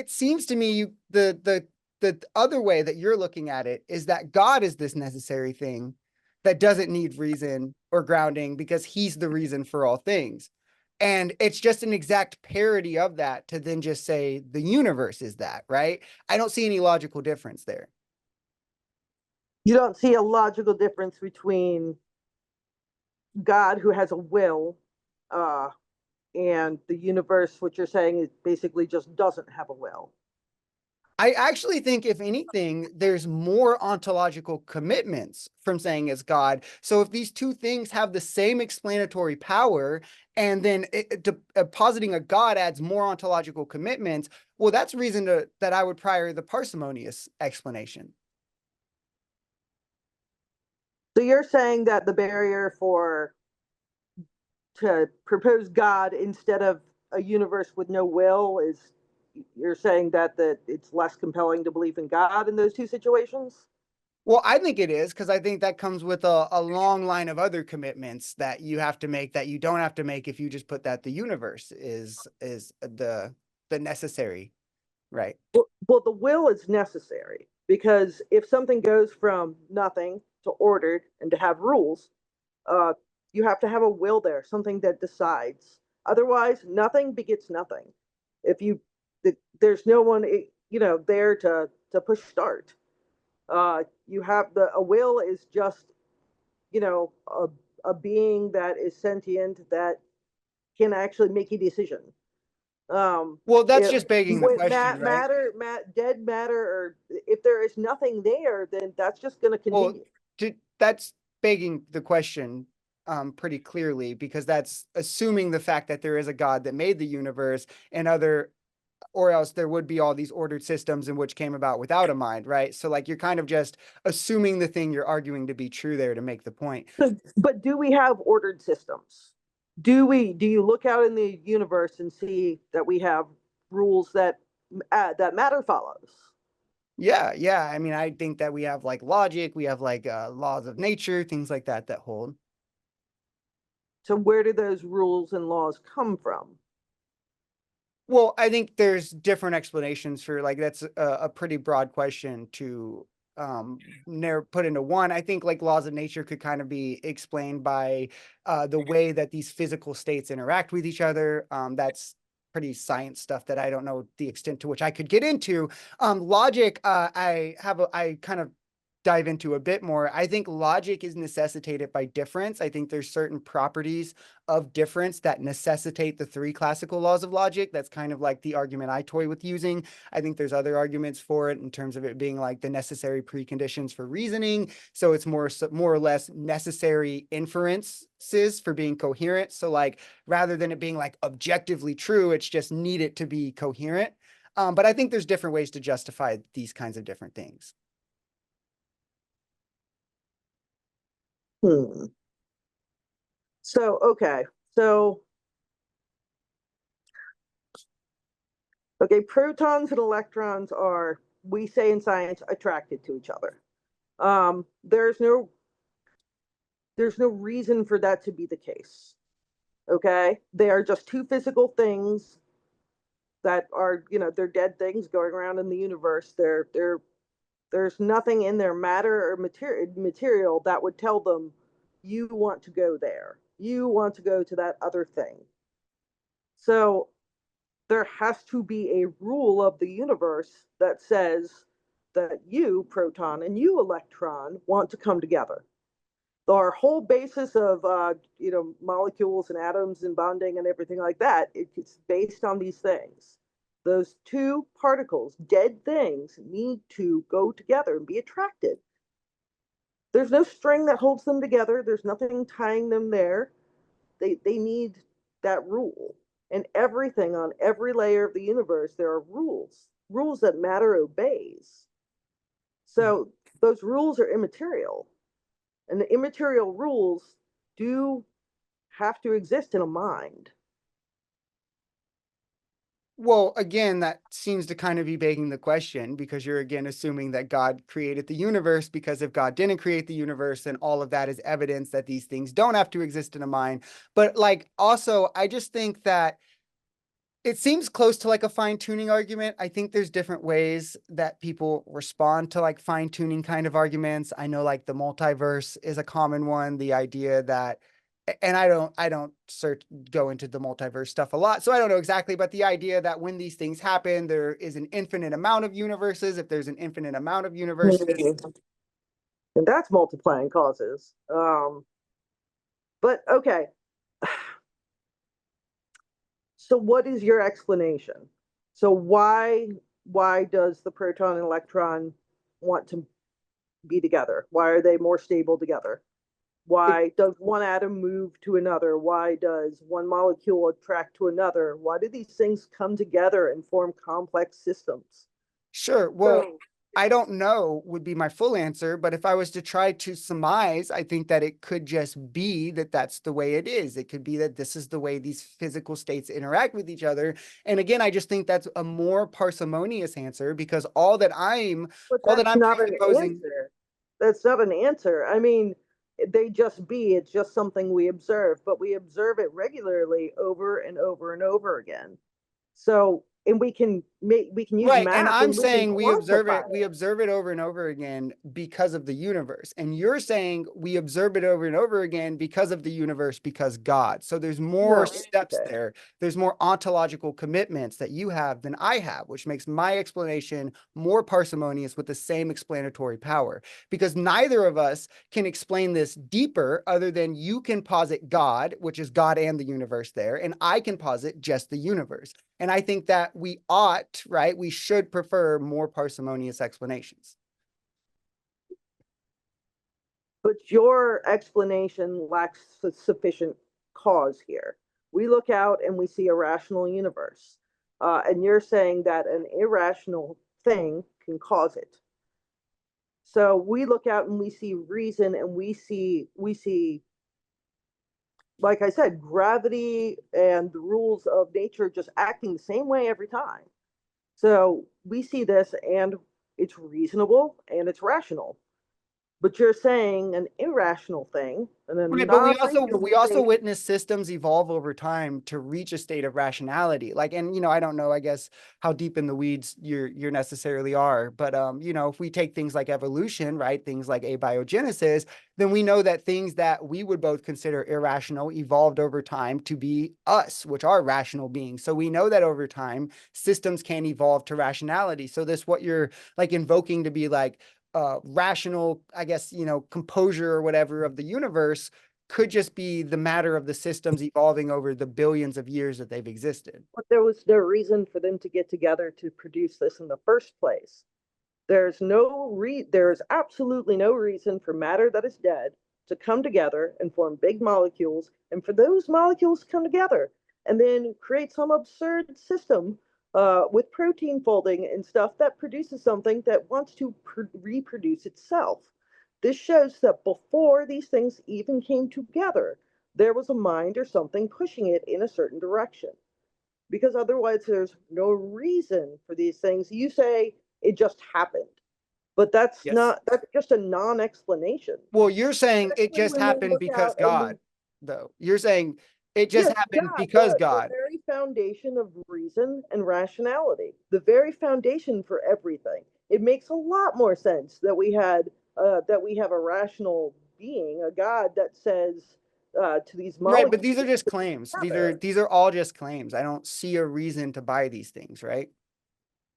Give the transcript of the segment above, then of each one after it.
it seems to me the other way that you're looking at it is that God is this necessary thing that doesn't need reason or grounding because he's the reason for all things. And it's just an exact parody of that to then just say the universe is that, right? I don't see any logical difference there. You don't see a logical difference between God, who has a will, uh, and the universe, what you're saying is basically just doesn't have a will. I actually think, if anything, there's more ontological commitments from saying it's God. So if these two things have the same explanatory power, and then positing a God adds more ontological commitments, well, that's reason that I would prior the parsimonious explanation. So you're saying that the barrier for to propose God instead of a universe with no will is, you're saying that it's less compelling to believe in God in those two situations? Well, I think it is, because I think that comes with a long line of other commitments that you have to make that you don't have to make if you just put that the universe is the necessary, right? Well, the will is necessary because if something goes from nothing to ordered and to have rules, uh, you have to have a will there, something that decides. Otherwise, nothing begets nothing. If you, there's no one, there to push start. You have a will is just, you know, a being that is sentient that can actually make a decision. Well, that's If just begging the with question, right? dead matter, or if there is nothing there, then that's just going to Well, continue. that's begging the question pretty clearly, because that's assuming the fact that there is a God that made the universe and or else there would be all these ordered systems in which came about without a mind, right? So like you're kind of just assuming the thing you're arguing to be true there to make the point. But do we have ordered systems? Do you look out in the universe and see that we have rules that matter follows? Yeah, yeah. I mean, I think that we have like logic, we have like laws of nature, things like that that hold. So where do those rules and laws come from? Well, I think there's different explanations for, like, that's a pretty broad question to put into one. I think like laws of nature could kind of be explained by the way that these physical states interact with each other. That's pretty science stuff that I don't know the extent to which I could get into. Logic, I kind of dive into a bit more. I think logic is necessitated by difference. I think there's certain properties of difference that necessitate the three classical laws of logic. That's kind of like the argument I toy with using. I think there's other arguments for it in terms of it being like the necessary preconditions for reasoning. So it's more or less necessary inferences for being coherent. So like rather than it being like objectively true, it's just needed to be coherent. But I think there's different ways to justify these kinds of different things. Hmm. So okay, so okay, protons and electrons are, we say in science, attracted to each other. Um, there's no there's no reason for that to be the case. Okay, they are just two physical things that are, they're dead things going around in the universe. There's nothing in their matter or material that would tell them you want to go there, you want to go to that other thing. So there has to be a rule of the universe that says that you, proton, and you, electron, want to come together. Our whole basis of molecules and atoms and bonding and everything like that, it's based on these things. Those two particles, dead things, need to go together and be attracted. There's no string that holds them together. There's nothing tying them there. They need that rule. And everything on every layer of the universe, there are rules that matter obeys. So those rules are immaterial. And the immaterial rules do have to exist in a mind. Well, again, that seems to kind of be begging the question, because you're again assuming that God created the universe, because if God didn't create the universe, then all of that is evidence that these things don't have to exist in a mind. But like also, I just think that It seems close to like a fine tuning argument. I think there's different ways that people respond to like fine tuning kind of arguments. I know like the multiverse is a common one. The idea that, and I don't go into the multiverse stuff a lot, so I don't know exactly, but the idea that when these things happen, there is an infinite amount of universes. If there's an infinite amount of universes, And that's multiplying causes. But okay. So what is your explanation? So why does the proton and electron want to be together? Why are they more stable together? Why does one atom move to another? Why does one molecule attract to another? Why do these things come together and form complex systems? sure. Well, So, I don't know would be my full answer, but if I was to try to surmise, I think that it could just be that that's the way it is. It could be that this is the way these physical states interact with each other. And again, I just think that's a more parsimonious answer because but all that that's I'm not an presupposing. answer. That's not an answer. I mean, they just be, it's just something we observe, but we observe it regularly over and over and over again. So, and we can use Right. And math I'm and we can saying quantify we it. observe it over and over again because of the universe. And you're saying we observe it over and over again because of the universe, because God. So there's more No, steps okay. there. There's more ontological commitments that you have than I have, which makes my explanation more parsimonious with the same explanatory power. Because neither of us can explain this deeper other than you can posit God, which is God and the universe there, and I can posit just the universe. And I think that we ought, right? We should prefer more parsimonious explanations. But your explanation lacks sufficient cause here. We look out and we see a rational universe. And you're saying that an irrational thing can cause it. So we look out and we see reason and we see, like I said, gravity and the rules of nature just acting the same way every time. So we see this and it's reasonable and it's rational. But you're saying an irrational thing and a Right, but we non-reasonable also thing. witness systems evolve over time to reach a state of rationality. Like, and I don't know, I guess how deep in the weeds you're necessarily are, but if we take things like evolution, right, things like abiogenesis, then we know that things that we would both consider irrational evolved over time to be us, which are rational beings. So we know that over time systems can evolve to rationality. So this what you're like invoking to be like rational, I guess, composure or whatever of the universe could just be the matter of the systems evolving over the billions of years that they've existed. But there was no reason for them to get together to produce this in the first place. There's absolutely no reason for matter that is dead to come together and form big molecules, and for those molecules to come together and then create some absurd system with protein folding and stuff that produces something that wants to reproduce itself. This shows that before these things even came together, there was a mind or something pushing it in a certain direction. Because otherwise, there's no reason for these things. You say it just happened, but Yes. that's just a non explanation. Well, you're saying it Especially just when we happened look because out and we, God, though. You're saying it just yes, happened God, because the God. very foundation of reason and rationality, the very foundation for everything. It makes a lot more sense that we have a rational being, a God that says to these Right, but these molecules are just to be claims. together. These are all just claims. I don't see a reason to buy these things, right?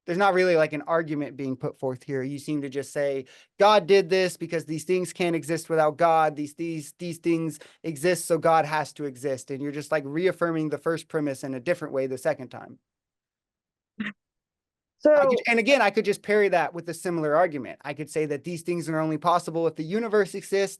There's not really like an argument being put forth here. You seem to just say God did this because these things can't exist without God. These things exist, so God has to exist. And you're just like reaffirming the first premise in a different way the second time. So And again, I could just parry that with a similar argument. I could say that these things are only possible if the universe exists,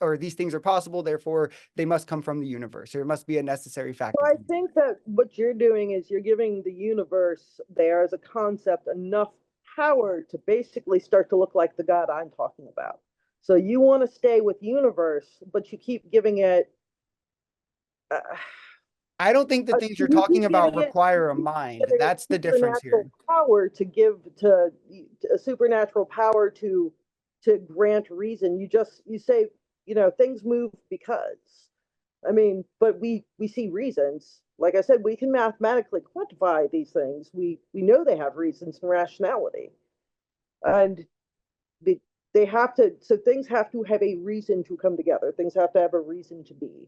or these things are possible, therefore they must come from the universe, or it must be a necessary fact of I the universe. think that what you're doing is you're giving the universe there as a concept enough power to basically start to look like the God I'm talking about. So you want to stay with universe, but you keep giving it. Uh, I don't think the things you're you talking keep about giving it. require a You keep mind. giving it That's the difference here. supernatural power to give to a supernatural power to grant reason. You say things move because. I mean, but we see reasons. Like I said, we can mathematically quantify these things. We know they have reasons and rationality, and they they have to. So things have to have a reason to come together. Things have to have a reason to be.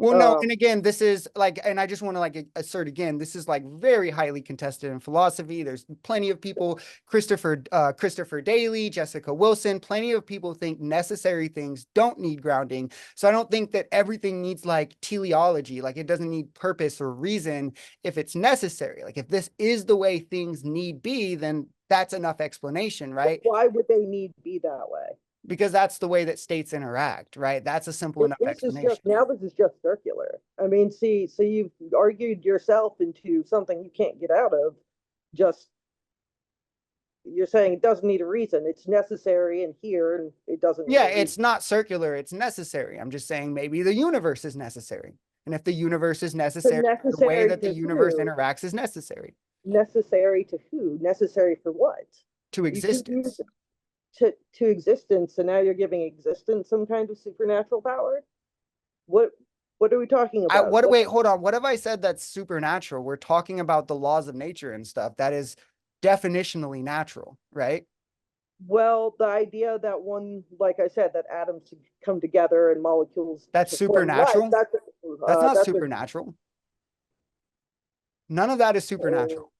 Well, no, Um, and again, this is like, and I just want to like assert again, this is like very highly contested in philosophy. There's plenty of people, Christopher Daly, Jessica Wilson, plenty of people think necessary things don't need grounding. So I don't think that everything needs like teleology, like it doesn't need purpose or reason if it's necessary. Like if this is the way things need be, then that's enough explanation, right? why would they need to be that way? Because that's the way that states interact, right? That's a simple enough This is just explanation. now. This is just circular. I mean, see, so you've argued yourself into something you can't get out of. Just you're saying it doesn't need a reason. It's necessary and here, and it doesn't. Yeah, it's not circular, it's necessary. I'm just saying maybe the universe is necessary. And if the universe is necessary, the way necessary that the to universe who? interacts is necessary Necessary to who? Necessary for what? to You can use existence. to existence, and now you're giving existence some kind of supernatural power. What what are we talking about? Wait, hold on. What have I said that's supernatural? We're talking about the laws of nature and stuff. That is definitionally natural, right? Well, the idea that one, like I said, that atoms come together and molecules That's to form life, supernatural. That's not that's a, supernatural. None of that is supernatural.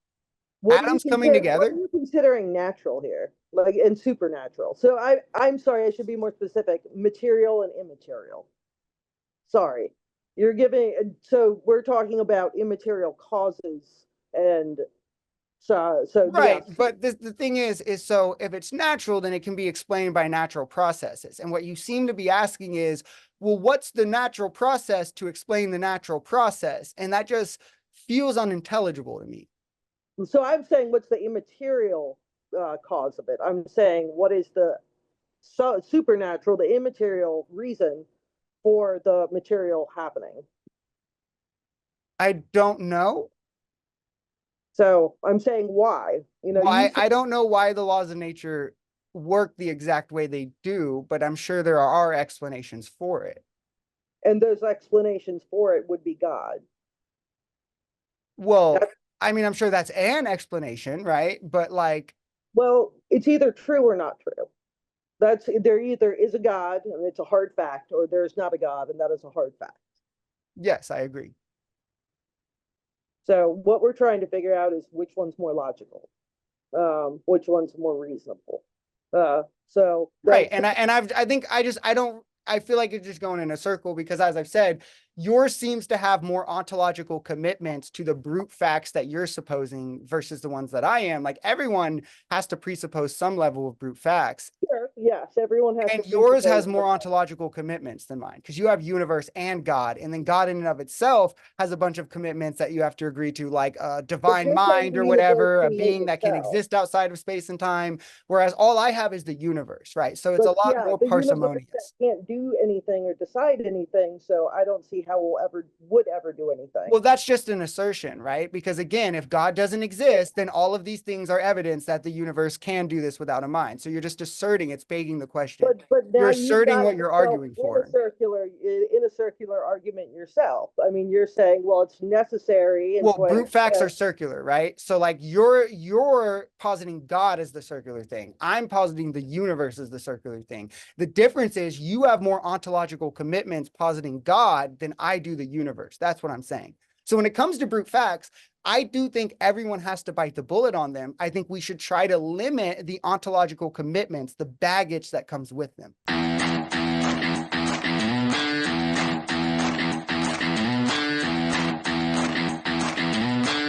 what do you Atoms coming consider, what together. are you considering natural here? Like and supernatural. So I'm sorry, I should be more specific. Material and immaterial. Sorry. You're giving so we're talking about immaterial causes and so Right. yes. But the thing is so if it's natural, then it can be explained by natural processes. And what you seem to be asking is, well, what's the natural process to explain the natural process? And that just feels unintelligible to me. So I'm saying what's the immaterial cause of it? I'm saying what is the supernatural, the immaterial reason for the material happening? I don't know. So I'm saying why? You know, Why I don't know why the laws of nature work the exact way they do, but I'm sure there are explanations for it. and those explanations for it would be God. Well, That's, I mean, I'm sure that's an explanation, right? But like, well, it's either true or not true. That's there either is a God and it's a hard fact, or there's not a God and that is a hard fact. yes, I agree. So what we're trying to figure out is which one's more logical, which one's more reasonable. So Right. I feel like it's just going in a circle because as I've said, yours seems to have more ontological commitments to the brute facts that you're supposing versus the ones that I am. Like everyone has to presuppose some level of brute facts. sure, yes, everyone has And to yours has presuppose more ontological commitments than mine because you have universe and God. And then God in and of itself has a bunch of commitments that you have to agree to, like a divine you're saying mind the or universe whatever, a created being that can itself. exist outside of space and time. Whereas all I have is the universe, right? So it's a But lot yeah, more the universe that parsimonious. can't do anything or decide anything, so I don't see how would ever do anything. Well, that's just an assertion, right? Because again, if God doesn't exist, then all of these things are evidence that the universe can do this without a mind. So you're just asserting, it's begging the question. But You're now you've asserting got what you're yourself arguing for. in a circular argument yourself. I mean, you're saying, well, it's necessary, and Well, so I brute facts are understand. circular, right? So like you're positing God as the circular thing. I'm positing the universe as the circular thing. The difference is you have more ontological commitments positing God than I do the universe. That's what I'm saying. So when it comes to brute facts, I do think everyone has to bite the bullet on them. I think we should try to limit the ontological commitments, the baggage that comes with them.